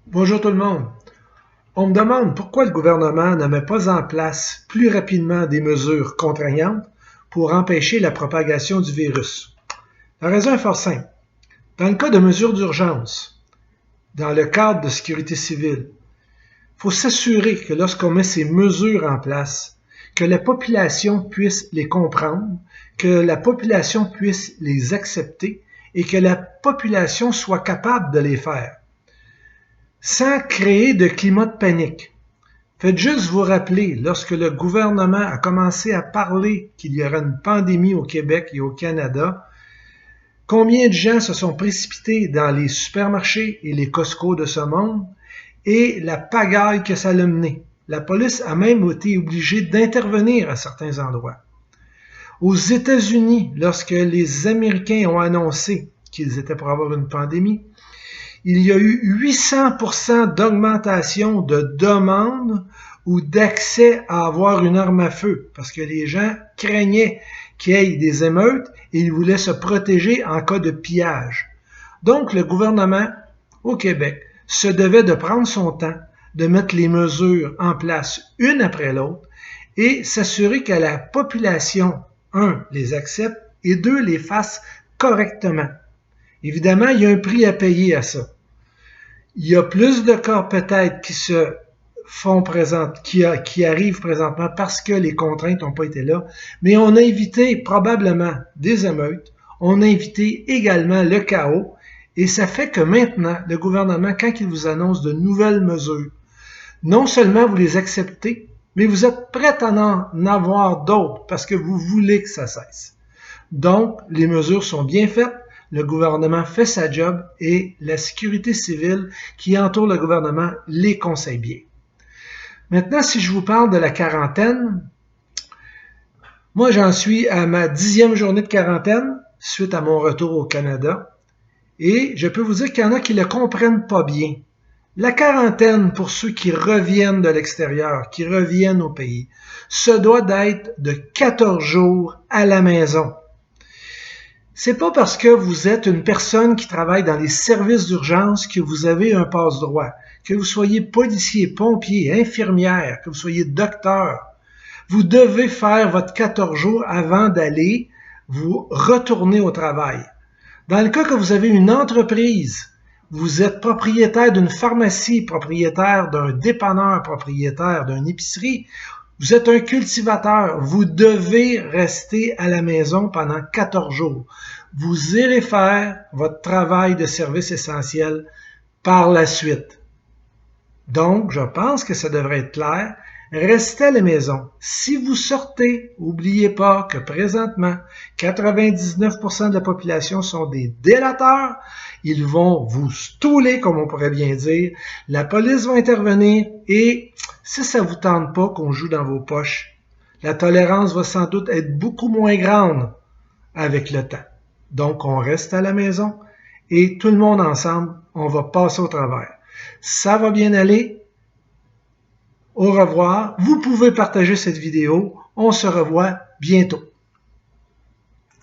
Bonjour tout le monde. On me demande pourquoi le gouvernement ne met pas en place plus rapidement des mesures contraignantes pour empêcher la propagation du virus. La raison est fort simple. Dans le cas de mesures d'urgence, dans le cadre de sécurité civile, il faut s'assurer que lorsqu'on met ces mesures en place, que la population puisse les comprendre, que la population puisse les accepter et que la population soit capable de les faire, sans créer de climat de panique. Faites juste vous rappeler, lorsque le gouvernement a commencé à parler qu'il y aurait une pandémie au Québec et au Canada, combien de gens se sont précipités dans les supermarchés et les Costco de ce monde et la pagaille que ça a mené. La police a même été obligée d'intervenir à certains endroits. Aux États-Unis, lorsque les Américains ont annoncé qu'ils étaient pour avoir une pandémie, il y a eu 800% d'augmentation de demandes ou d'accès à avoir une arme à feu, parce que les gens craignaient qu'il y ait des émeutes et ils voulaient se protéger en cas de pillage. Donc, le gouvernement au Québec se devait de prendre son temps, de mettre les mesures en place une après l'autre et s'assurer que la population, un, les accepte et deux, les fasse correctement. Évidemment, il y a un prix à payer à ça. Il y a plus de cas peut-être qui se font qui arrivent présentement parce que les contraintes n'ont pas été là, mais on a évité probablement des émeutes, on a évité également le chaos, et ça fait que maintenant, le gouvernement, quand il vous annonce de nouvelles mesures, non seulement vous les acceptez, mais vous êtes prêt à en avoir d'autres parce que vous voulez que ça cesse. Donc, les mesures sont bien faites, le gouvernement fait sa job et la sécurité civile qui entoure le gouvernement les conseille bien. Maintenant, si je vous parle de la quarantaine, moi j'en suis à ma 10e journée de quarantaine suite à mon retour au Canada et je peux vous dire qu'il y en a qui ne le comprennent pas bien. La quarantaine pour ceux qui reviennent de l'extérieur, qui reviennent au pays, se doit d'être de 14 jours à la maison. C'est pas parce que vous êtes une personne qui travaille dans les services d'urgence que vous avez un passe-droit. Que vous soyez policier, pompier, infirmière, que vous soyez docteur. Vous devez faire votre 14 jours avant d'aller vous retourner au travail. Dans le cas que vous avez une entreprise, vous êtes propriétaire d'une pharmacie, propriétaire d'un dépanneur, propriétaire d'une épicerie, vous êtes un cultivateur, vous devez rester à la maison pendant 14 jours. Vous irez faire votre travail de service essentiel par la suite. Donc, je pense que ça devrait être clair. Restez à la maison. Si vous sortez, n'oubliez pas que présentement, 99% de la population sont des délateurs. Ils vont vous stouler, comme on pourrait bien dire. La police va intervenir et si ça vous tente pas qu'on joue dans vos poches, la tolérance va sans doute être beaucoup moins grande avec le temps. Donc, on reste à la maison et tout le monde ensemble, on va passer au travers. Ça va bien aller. Au revoir. Vous pouvez partager cette vidéo. On se revoit bientôt.